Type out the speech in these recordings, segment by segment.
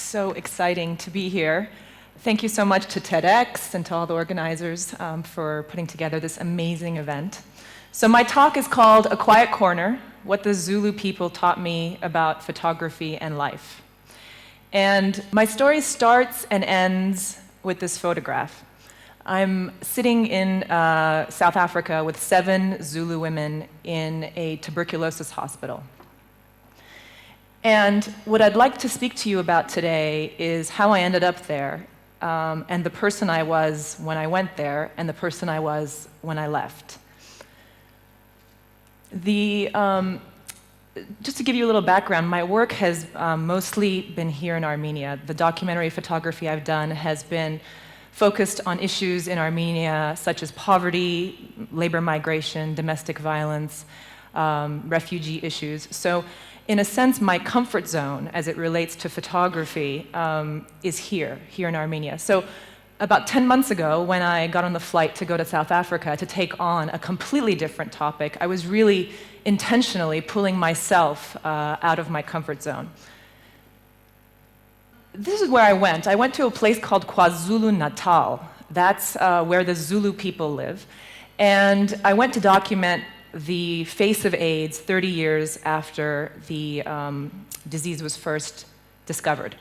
so exciting to be here. Thank you so much to TEDx and to all the organizers for putting together this amazing event. So my talk is called A Quiet Corner, What the Zulu People Taught Me About Photography and Life. And my story starts and ends with this photograph. I'm sitting in South Africa with 7 Zulu women in a tuberculosis hospital. And what I'd like to speak to you about today is how I ended up there, and the person I was when I went there, and the person I was when I left. Just to give you a little background, my work has mostly been here in Armenia. The documentary photography I've done has been focused on issues in Armenia such as poverty, labor migration, domestic violence, refugee issues. So in a sense, my comfort zone as it relates to photography is here in Armenia. So about 10 months ago, when I got on the flight to go to South Africa to take on a completely different topic, I was really intentionally pulling myself out of my comfort zone. This is where I went. I went to a place called KwaZulu-Natal. That's where the Zulu people live. And I went to document the face of AIDS 30 years after the disease was first discovered.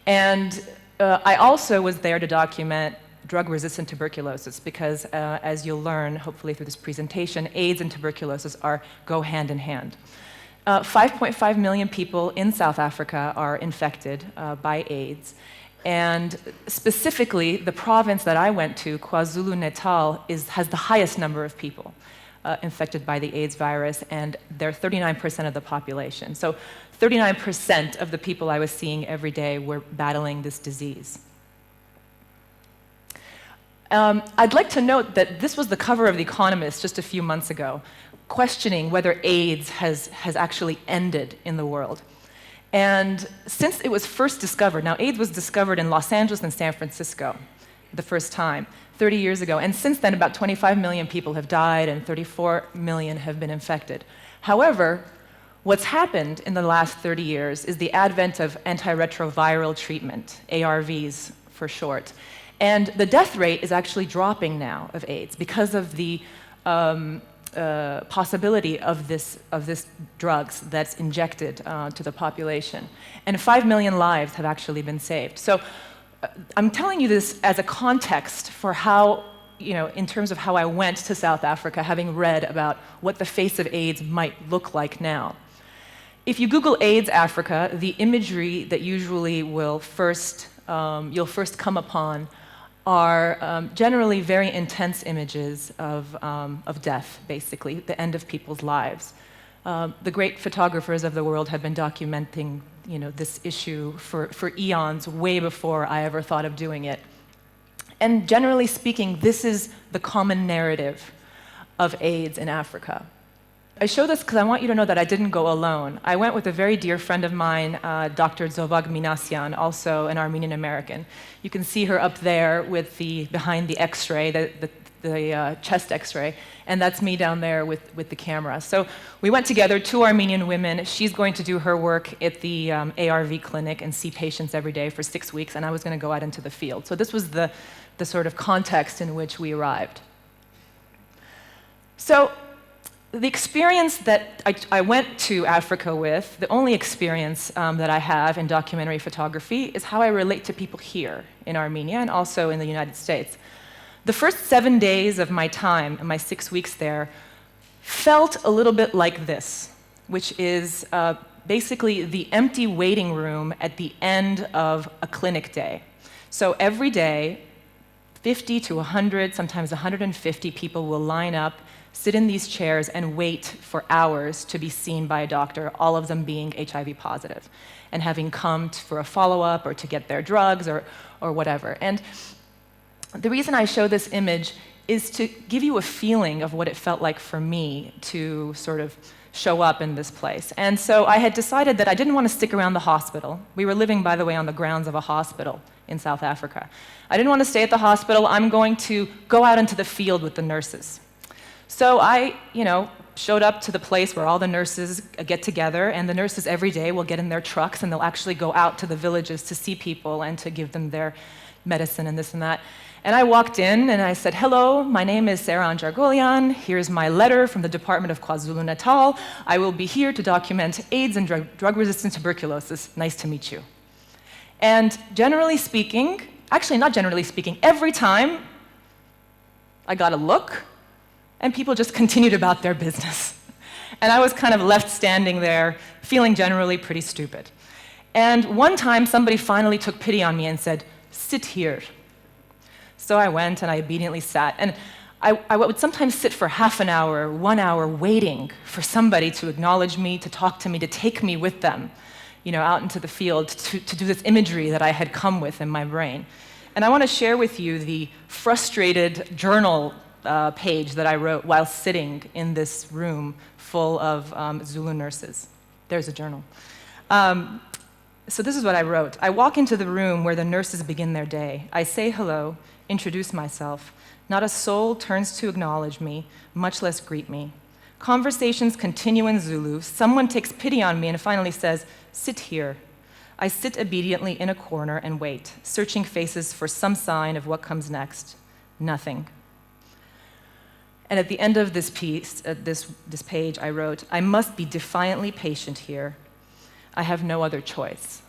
And I also was there to document drug-resistant tuberculosis because, as you'll learn, hopefully through this presentation, AIDS and tuberculosis go hand in hand. 5.5 million people in South Africa are infected by AIDS. And specifically, the province that I went to, KwaZulu-Natal, has the highest number of people infected by the AIDS virus, and they're 39% of the population. So 39% of the people I was seeing every day were battling this disease. I'd like to note that this was the cover of The Economist just a few months ago, questioning whether AIDS has actually ended in the world. And since it was first discovered, now AIDS was discovered in Los Angeles and San Francisco the first time, 30 years ago, and since then about 25 million people have died and 34 million have been infected. However, what's happened in the last 30 years is the advent of antiretroviral treatment, ARVs for short. And the death rate is actually dropping now of AIDS because of the possibility of this drugs that's injected to the population. And 5 million lives have actually been saved. So I'm telling you this as a context for how, in terms of how I went to South Africa, having read about what the face of AIDS might look like now. If you Google AIDS Africa, the imagery that usually will you'll first come upon are generally very intense images of death, basically, the end of people's lives. The great photographers of the world have been documenting this issue for eons, way before I ever thought of doing it. And generally speaking, this is the common narrative of AIDS in Africa. I show this because I want you to know that I didn't go alone. I went with a very dear friend of mine, Dr. Zovag Minasyan, also an Armenian American. You can see her up there with behind the X-ray, the chest X-ray, and that's me down there with the camera. So we went together, 2 Armenian women. She's going to do her work at the ARV clinic and see patients every day for 6 weeks, and I was going to go out into the field. So this was the sort of context in which we arrived. So the experience that I went to Africa with, the only experience that I have in documentary photography, is how I relate to people here in Armenia and also in the United States. The first 7 days of my time, my 6 weeks there, felt a little bit like this, which is basically the empty waiting room at the end of a clinic day. So every day, 50 to 100, sometimes 150 people will line up, sit in these chairs and wait for hours to be seen by a doctor, all of them being HIV positive, and having come for a follow-up or to get their drugs or whatever. And the reason I show this image is to give you a feeling of what it felt like for me to sort of show up in this place. And so I had decided that I didn't want to stick around the hospital. We were living, by the way, on the grounds of a hospital in South Africa. I didn't want to stay at the hospital. I'm going to go out into the field with the nurses. So I, showed up to the place where all the nurses get together, and the nurses every day will get in their trucks and they'll actually go out to the villages to see people and to give them their medicine and this and that. And I walked in and I said, hello, my name is Sara Anjargolian. Here's my letter from the Department of KwaZulu-Natal. I will be here to document AIDS and drug-resistant tuberculosis. Nice to meet you. And generally speaking, actually not generally speaking, every time I got a look, and people just continued about their business. And I was kind of left standing there, feeling generally pretty stupid. And one time, somebody finally took pity on me and said, sit here. So I went and I obediently sat. And I would sometimes sit for half an hour, 1 hour, waiting for somebody to acknowledge me, to talk to me, to take me with them, out into the field to do this imagery that I had come with in my brain. And I want to share with you the frustrated journal page that I wrote while sitting in this room full of Zulu nurses. There's a journal. So this is what I wrote. I walk into the room where the nurses begin their day. I say hello, introduce myself. Not a soul turns to acknowledge me, much less greet me. Conversations continue in Zulu. Someone takes pity on me and finally says, sit here. I sit obediently in a corner and wait, searching faces for some sign of what comes next. Nothing. And at the end of this piece, this page, I wrote, I must be defiantly patient here. I have no other choice.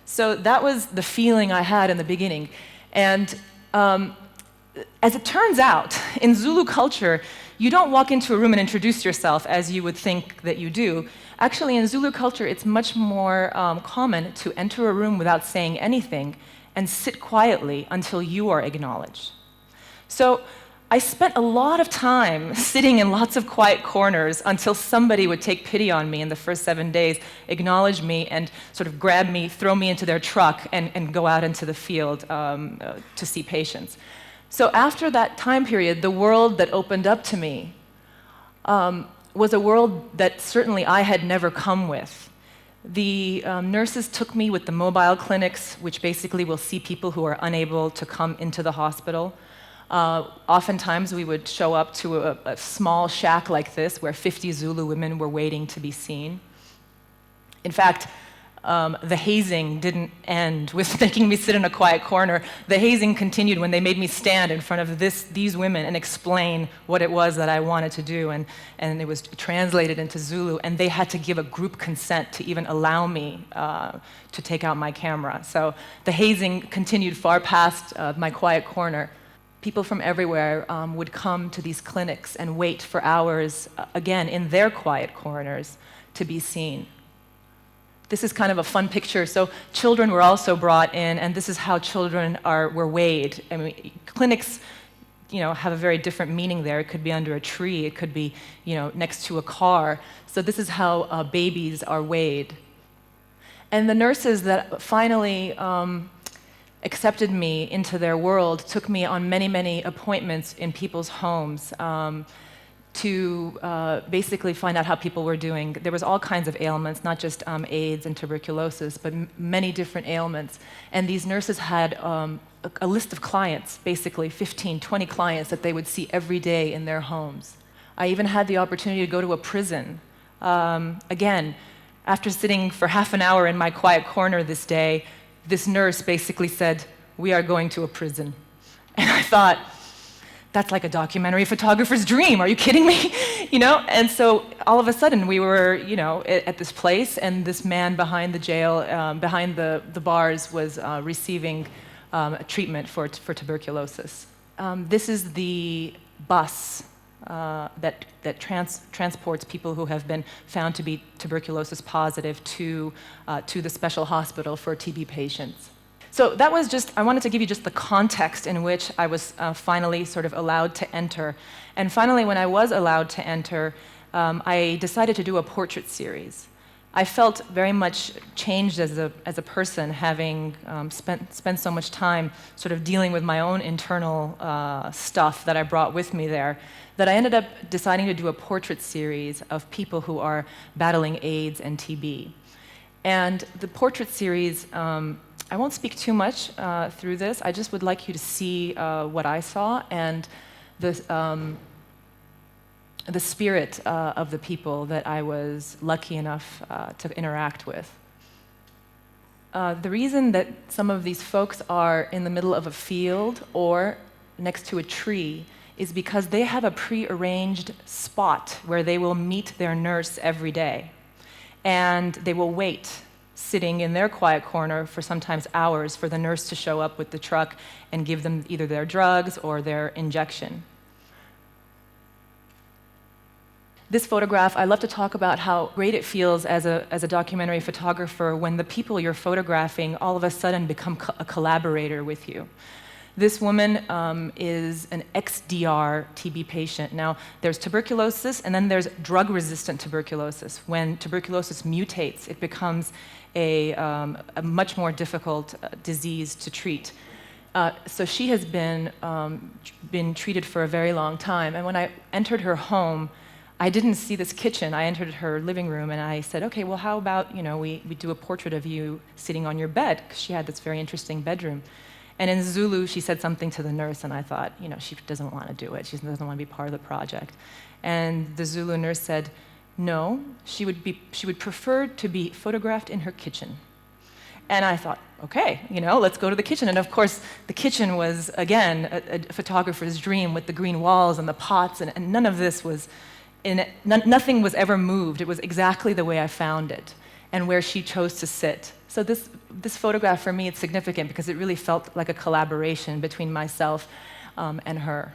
So that was the feeling I had in the beginning. And as it turns out, in Zulu culture, you don't walk into a room and introduce yourself as you would think that you do. Actually, in Zulu culture, it's much more common to enter a room without saying anything and sit quietly until you are acknowledged. So I spent a lot of time sitting in lots of quiet corners until somebody would take pity on me in the first 7 days, acknowledge me, and sort of grab me, throw me into their truck, and go out into the field to see patients. So after that time period, the world that opened up to me was a world that certainly I had never come with. The nurses took me with the mobile clinics, which basically will see people who are unable to come into the hospital. Oftentimes we would show up to a small shack like this where 50 Zulu women were waiting to be seen. In fact, the hazing didn't end with making me sit in a quiet corner. The hazing continued when they made me stand in front of these women and explain what it was that I wanted to do, and it was translated into Zulu, and they had to give a group consent to even allow me to take out my camera. So the hazing continued far past my quiet corner. People from everywhere would come to these clinics and wait for hours, again, in their quiet corners to be seen. This is kind of a fun picture. So children were also brought in, and this is how children were weighed. I mean, clinics, have a very different meaning there. It could be under a tree. It could be, next to a car. So this is how babies are weighed. And the nurses that finally accepted me into their world took me on many, many appointments in people's homes to basically find out how people were doing. There was all kinds of ailments, not just AIDS and tuberculosis, but many different ailments. And these nurses had a list of clients, basically 15, 20 clients that they would see every day in their homes. I even had the opportunity to go to a prison. Again, after sitting for half an hour in my quiet corner this day, this nurse basically said, "We are going to a prison." And I thought, that's like a documentary photographer's dream. Are you kidding me? And so all of a sudden we were, at this place, and this man behind the jail, behind the bars, was receiving treatment for tuberculosis. This is the bus that transports people who have been found to be tuberculosis positive to the special hospital for TB patients. So that was I wanted to give you just the context in which I was finally sort of allowed to enter. And finally, when I was allowed to enter, I decided to do a portrait series. I felt very much changed as a person, having spent so much time sort of dealing with my own internal stuff that I brought with me there, that I ended up deciding to do a portrait series of people who are battling AIDS and TB. And the portrait series, I won't speak too much through this. I just would like you to see what I saw. And the spirit of the people that I was lucky enough to interact with. The reason that some of these folks are in the middle of a field or next to a tree is because they have a pre-arranged spot where they will meet their nurse every day. And they will wait, sitting in their quiet corner for sometimes hours, for the nurse to show up with the truck and give them either their drugs or their injection. This photograph, I love to talk about how great it feels as a documentary photographer when the people you're photographing all of a sudden become a collaborator with you. This woman is an XDR TB patient. Now, there's tuberculosis, and then there's drug-resistant tuberculosis. When tuberculosis mutates, it becomes a much more difficult disease to treat. So she has been treated for a very long time. And when I entered her home, I didn't see this kitchen. I entered her living room, and I said, okay, well, how about, we do a portrait of you sitting on your bed, because she had this very interesting bedroom. And in Zulu, she said something to the nurse, and I thought, she doesn't want to do it. She doesn't want to be part of the project. And the Zulu nurse said, no, she would prefer to be photographed in her kitchen. And I thought, okay, let's go to the kitchen. And of course, the kitchen was, again, a photographer's dream with the green walls and the pots, and none of this was nothing was ever moved. It was exactly the way I found it and where she chose to sit. So this photograph, for me, it's significant because it really felt like a collaboration between myself and her.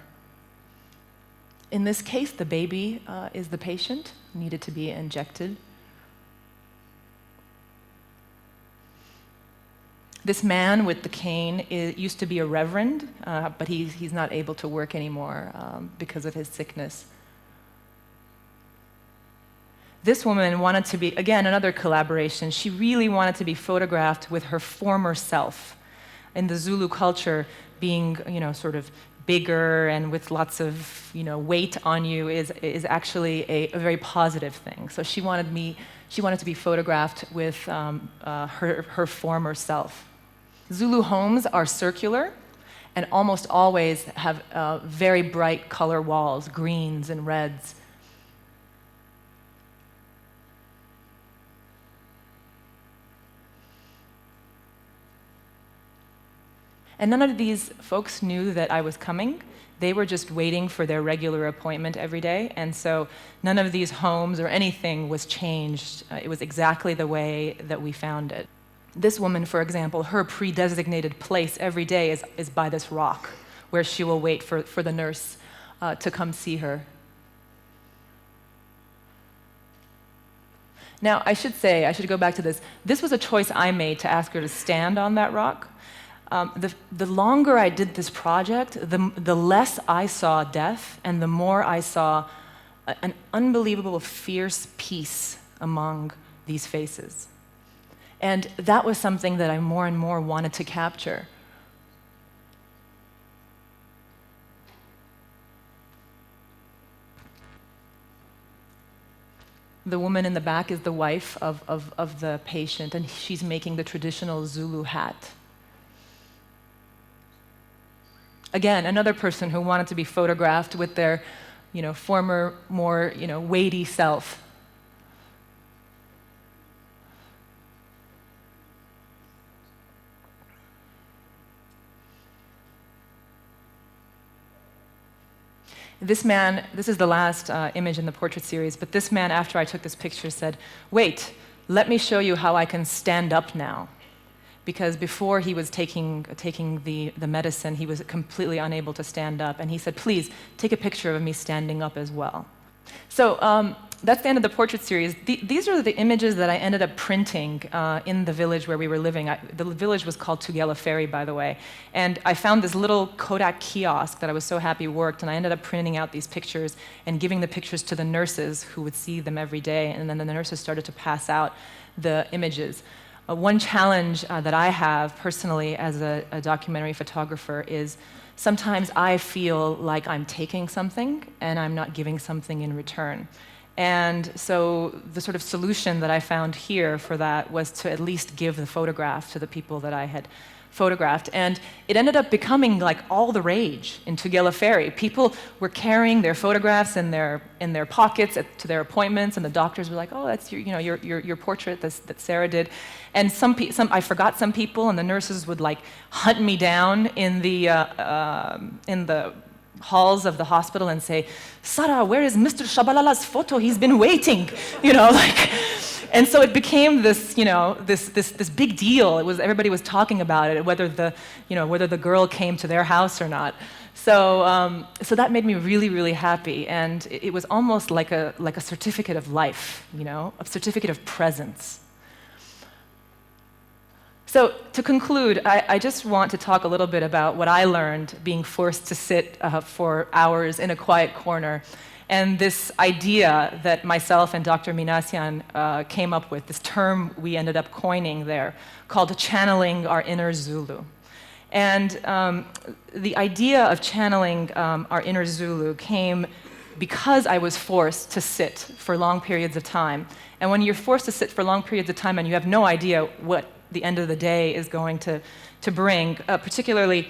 In this case, the baby is the patient, needed to be injected. This man with the cane used to be a reverend, but he's not able to work anymore because of his sickness. This woman wanted to be, again, another collaboration. She really wanted to be photographed with her former self. In the Zulu culture, being, sort of bigger and with lots of, weight on you is actually a very positive thing. So she wanted to be photographed with her former self. Zulu homes are circular and almost always have very bright color walls, greens and reds. And none of these folks knew that I was coming. They were just waiting for their regular appointment every day. And so none of these homes or anything was changed. It was exactly the way that we found it. This woman, for example, her pre-designated place every day is by this rock, where she will wait for the nurse to come see her. Now, I should go back to this. This was a choice I made to ask her to stand on that rock. The longer I did this project, the less I saw death, and the more I saw an unbelievable, fierce peace among these faces. And that was something that I more and more wanted to capture. The woman in the back is the wife of the patient, and she's making the traditional Zulu hat. Again, another person who wanted to be photographed with their, former, more, weighty self. This man, this is the last image in the portrait series, but this man, after I took this picture, said, wait, let me show you how I can stand up now. Because before he was taking the medicine, he was completely unable to stand up. And he said, please, take a picture of me standing up as well. So that's the end of the portrait series. These are the images that I ended up printing in the village where we were living. The village was called Tugela Ferry, by the way. And I found this little Kodak kiosk that I was so happy worked, and I ended up printing out these pictures and giving the pictures to the nurses who would see them every day. And then the nurses started to pass out the images. One challenge that I have personally as a documentary photographer is sometimes I feel like I'm taking something and I'm not giving something in return. And so the sort of solution that I found here for that was to at least give the photograph to the people that I had photographed. And it ended up becoming like all the rage in Tugela Ferry. People were carrying their photographs in their pockets to their appointments, and the doctors were like, "Oh, that's your portrait that Sara did." And I forgot some people, and the nurses would like hunt me down in the halls of the hospital and say, "Sara, where is Mr. Shabalala's photo? He's been waiting," like. And so it became this, this big deal. Everybody was talking about it, whether the girl came to their house or not. So that made me really, really happy, and it was almost like a certificate of life, a certificate of presence. So to conclude, I just want to talk a little bit about what I learned being forced to sit for hours in a quiet corner. And this idea that myself and Dr. Minasian came up with, this term we ended up coining there, called channeling our inner Zulu. And the idea of channeling our inner Zulu came because I was forced to sit for long periods of time. And when you're forced to sit for long periods of time and you have no idea what the end of the day is going to bring, particularly,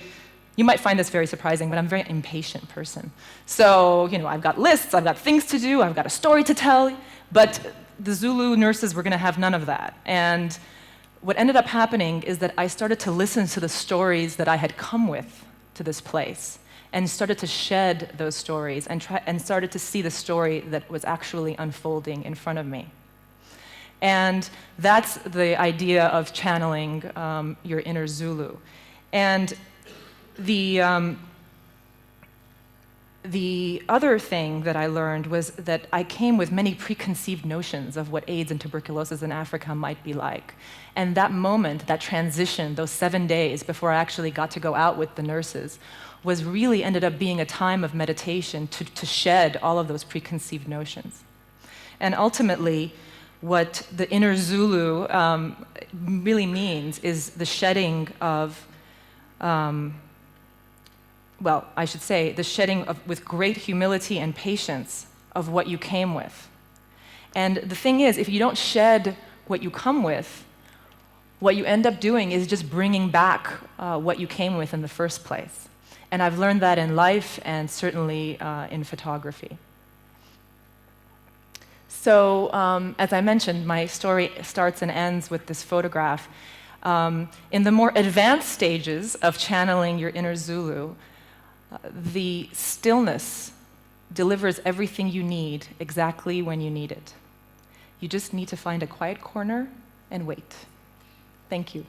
you might find this very surprising, but I'm a very impatient person. So, I've got lists, I've got things to do, I've got a story to tell, but the Zulu nurses were going to have none of that. And what ended up happening is that I started to listen to the stories that I had come with to this place, and started to shed those stories, and started to see the story that was actually unfolding in front of me. And that's the idea of channeling your inner Zulu. And the other thing that I learned was that I came with many preconceived notions of what AIDS and tuberculosis in Africa might be like. And that moment, that transition, those 7 days before I actually got to go out with the nurses, really ended up being a time of meditation to shed all of those preconceived notions. And ultimately, what the inner Zulu really means is the shedding of the shedding with great humility and patience of what you came with. And the thing is, if you don't shed what you come with, what you end up doing is just bringing back what you came with in the first place. And I've learned that in life and certainly in photography. So, as I mentioned, my story starts and ends with this photograph. In the more advanced stages of channeling your inner Zulu, the stillness delivers everything you need exactly when you need it. You just need to find a quiet corner and wait. Thank you.